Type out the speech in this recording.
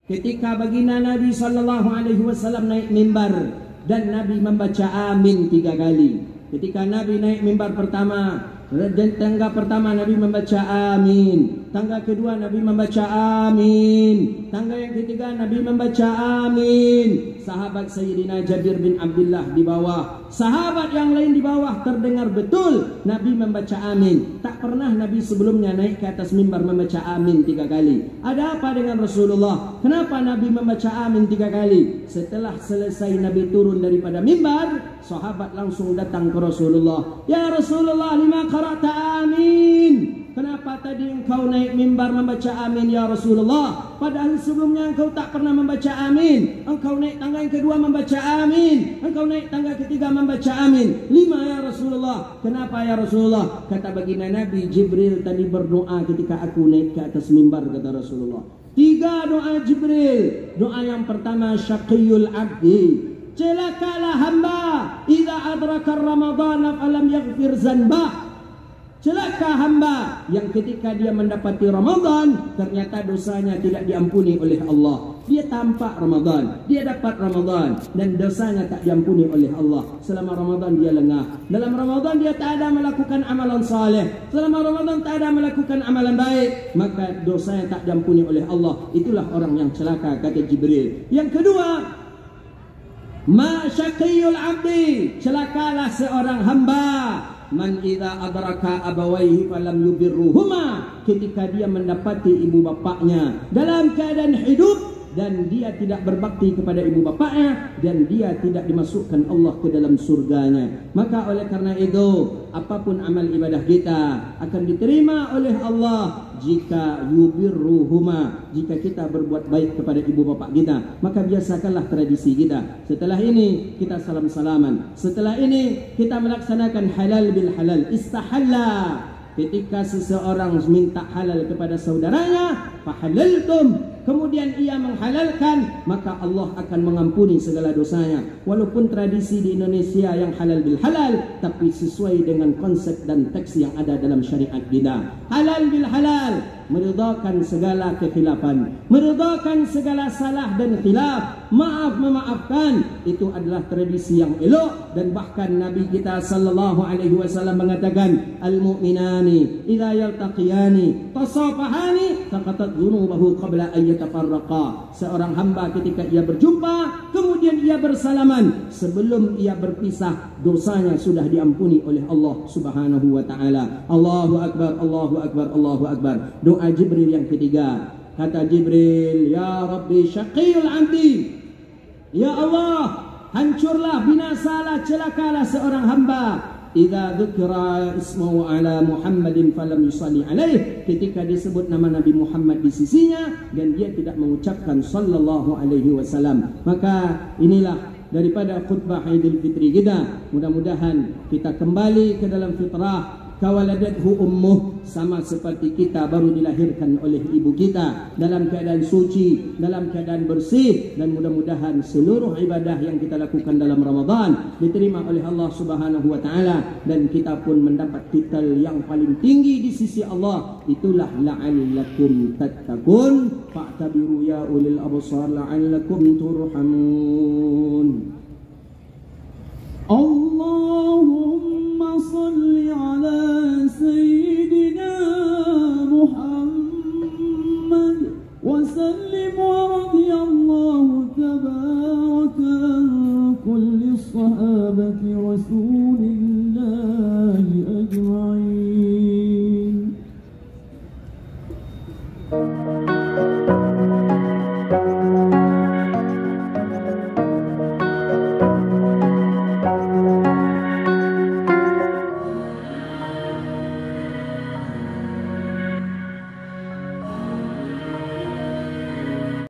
Ketika baginda Nabi SAW naik mimbar dan Nabi membaca amin 3 kali. Ketika Nabi naik mimbar pertama, tangga pertama Nabi membaca amin, tangga kedua Nabi membaca amin, tangga yang ketiga Nabi membaca amin. Sahabat Sayyidina Jabir bin Abdullah di bawah, sahabat yang lain di bawah terdengar betul Nabi membaca amin. Tak pernah Nabi sebelumnya naik ke atas mimbar membaca amin 3 kali. Ada apa dengan Rasulullah? Kenapa Nabi membaca amin 3 kali? Setelah selesai Nabi turun daripada mimbar, sahabat langsung datang ke Rasulullah. Ya Rasulullah, lima qara'ta amin? Kenapa tadi engkau naik mimbar membaca amin ya Rasulullah? Padahal sebelumnya engkau tak pernah membaca amin. Engkau naik tangga yang kedua membaca amin, engkau naik tangga ketiga membaca amin. 5 ya Rasulullah. Kenapa ya Rasulullah? Kata baginda Nabi, Jibril tadi berdoa ketika aku naik ke atas mimbar, kata Rasulullah. 3 doa Jibril. Doa yang pertama, syaqiyul abdi, celakalah hamba idza adraka ramadhana falam yaghfir zanbah. Celaka hamba yang ketika dia mendapati Ramadan ternyata dosanya tidak diampuni oleh Allah. Dia tampak Ramadan, dia dapat Ramadan dan dosanya tak diampuni oleh Allah. Selama Ramadan dia lengah. Dalam Ramadan dia tak ada melakukan amalan saleh. Selama Ramadan tak ada melakukan amalan baik, maka dosanya tak diampuni oleh Allah. Itulah orang yang celaka, kata Jibril. Yang kedua, ma syaqiyul abdi, celakalah seorang hamba man idza adraka abawaihi falam yubirruhuma, ketika dia mendapati ibu bapaknya dalam keadaan hidup dan dia tidak berbakti kepada ibu bapaknya dan dia tidak dimasukkan Allah ke dalam surganya. Maka oleh karena itu, apapun amal ibadah kita akan diterima oleh Allah jika yubirruhuma, jika kita berbuat baik kepada ibu bapak kita. Maka biasakanlah tradisi kita. Setelah ini kita salam-salaman. Setelah ini kita melaksanakan halal bil halal, istahalla. Ketika seseorang minta halal kepada saudaranya, fahalaltum, kemudian ia menghalalkan, maka Allah akan mengampuni segala dosanya. Walaupun tradisi di Indonesia yang halal bil halal, tapi sesuai dengan konsep dan teks yang ada dalam syariat kita. Halal bil halal, meredakan segala kekhilafan, meredakan segala salah dan khilaf, maaf memaafkan. Itu adalah tradisi yang elok. Dan bahkan Nabi kita sallallahu alaihi wasallam mengatakan, al-mu'minani idza yaltaqiyani tasafahani taqatat dhunubahu qabla an yatafarraqa. Seorang hamba ketika ia berjumpa kemudian ia bersalaman, sebelum ia berpisah dosanya sudah diampuni oleh Allah Subhanahu wa taala. Allahu akbar, Allahu akbar, Allahu akbar. Doa Jibril yang ketiga, kata Jibril, ya Rabbi syaqiyul abdi, ya Allah, hancurlah, binasalah, celakalah seorang hamba idza dzukira ismuhu ala Muhammadin falam yusalli alaih, ketika disebut nama Nabi Muhammad di sisinya dan dia tidak mengucapkan sallallahu alaihi wasallam. Maka inilah daripada khutbah Idul Fitri kita. Mudah-mudahan kita kembali ke dalam fitrah, kawaladathu ummuh, sama seperti kita baru dilahirkan oleh ibu kita, dalam keadaan suci, dalam keadaan bersih. Dan mudah-mudahan seluruh ibadah yang kita lakukan dalam Ramadan diterima oleh Allah Subhanahu wa taala dan kita pun mendapat titel yang paling tinggi di sisi Allah. Itulah la'allakum tattaqun, fa'tabiru ya ulil absar la'allakum turhamun. Allah